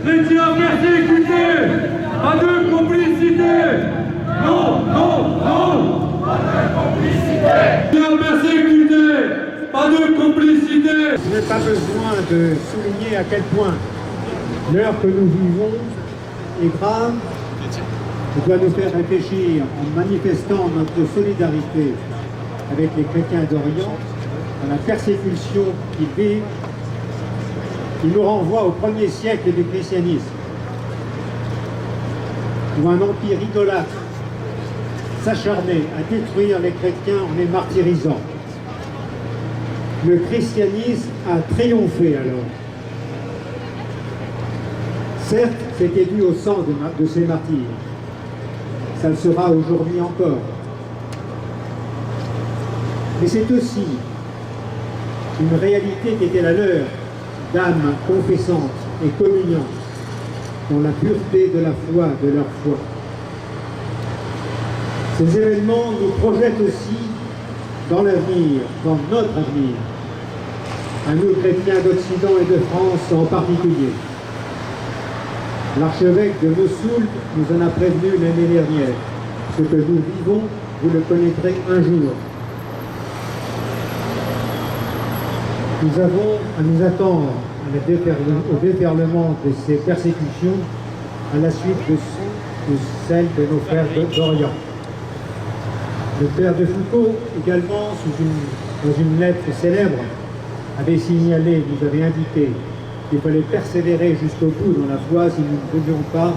chrétiens persécutés, pas de complicité. Non, non, non. Pas de complicité. Chrétiens persécutés, pas de complicité. Je n'ai pas besoin de souligner à quel point l'heure que nous vivons est grave et doit nous faire réfléchir en manifestant notre solidarité avec les chrétiens d'Orient à la persécution qu'ils vivent. Il nous renvoie au 1er siècle du christianisme, où un empire idolâtre s'acharnait à détruire les chrétiens en les martyrisant. Le christianisme a triomphé alors. Certes, c'était dû au sang de ces martyrs. Ça le sera aujourd'hui encore. Mais c'est aussi une réalité qui était la leur, d'âmes confessantes et communiantes dans la pureté de la foi, de leur foi. Ces événements nous projettent aussi dans l'avenir, dans notre avenir, à nous chrétiens d'Occident et de France en particulier. L'archevêque de Mossoul nous en a prévenu l'année dernière. Ce que nous vivons, vous le connaîtrez un jour. Nous avons à nous attendre au déferlement de ces persécutions à la suite de celles de nos frères d'Orient. Le père de Foucault, également, dans une lettre célèbre, avait signalé, nous avait indiqué qu'il fallait persévérer jusqu'au bout dans la foi si nous ne voulions pas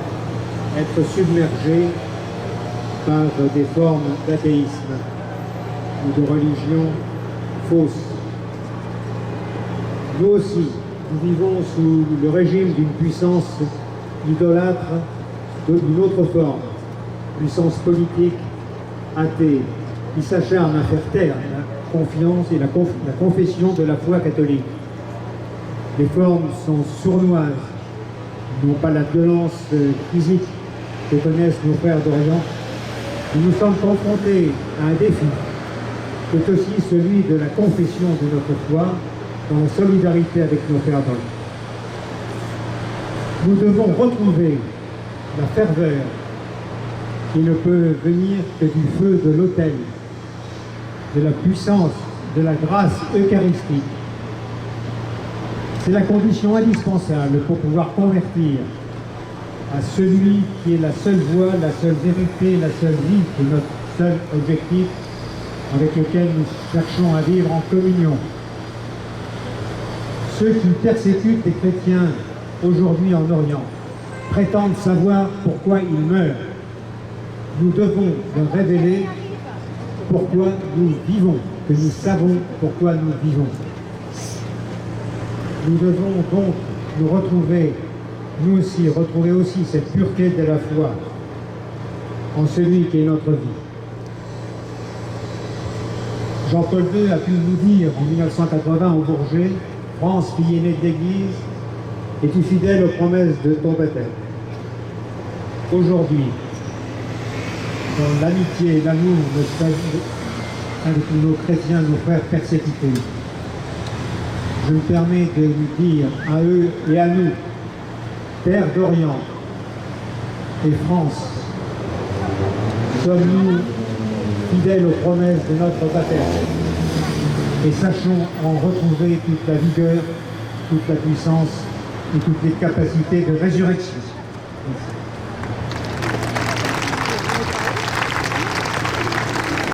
être submergés par des formes d'athéisme ou de religion fausse. Nous aussi, nous vivons sous le régime d'une puissance idolâtre d'une autre forme, puissance politique, athée, qui s'acharne à faire taire la confiance et la confession de la foi catholique. Les formes sont sournoises, n'ont pas la violence physique que connaissent nos frères d'Orient. Nous sommes confrontés à un défi, qui est aussi celui de la confession de notre foi dans la solidarité avec nos frères d'Orient. Nous devons retrouver la ferveur qui ne peut venir que du feu de l'autel, de la puissance, de la grâce eucharistique. C'est la condition indispensable pour pouvoir convertir à celui qui est la seule voie, la seule vérité, la seule vie, qui est notre seul objectif avec lequel nous cherchons à vivre en communion. Ceux qui persécutent les chrétiens aujourd'hui en Orient prétendent savoir pourquoi ils meurent. Nous devons leur révéler pourquoi nous vivons, que nous savons pourquoi nous vivons. Nous devons donc nous retrouver, nous aussi, retrouver aussi cette pureté de la foi en celui qui est notre vie. Jean-Paul II a pu nous dire en 1980 au Bourget, « France, fille aînée de l'Église, es-tu fidèle aux promesses de ton baptême ?» Aujourd'hui, dans l'amitié et l'amour avec nos chrétiens, nos frères persécutés, je me permets de vous dire à eux et à nous, Père d'Orient et France, sommes-nous fidèles aux promesses de notre baptême et sachons en retrouver toute la vigueur, toute la puissance et toutes les capacités de résurrection. Merci.